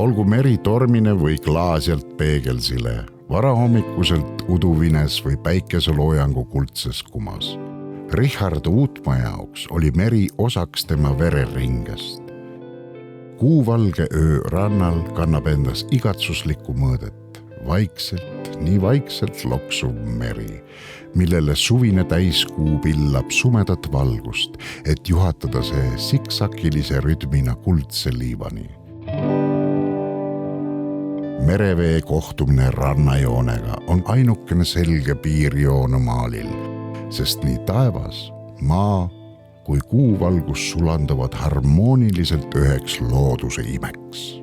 olgu meri tormine või klaasjalt peegelsile, varahommikuselt uduvines või päikeseloojangu kuldses kumas. Richard Uutmaa jaoks oli meri osaks tema vereringest. Kuuvalge öö rannal kannab endas igatsuslikku mõõdet, vaikselt, nii vaikselt loksuv meri, millele suvine täiskuu pillab sumedat valgust, et juhatada see siksakilise rütmina kuldse liivani. Merevee kohtumine rannajoonega on ainukene selge piirjoon maalil, sest nii taevas, maa kui kuuvalgus sulanduvad harmooniliselt üheks looduse imeks.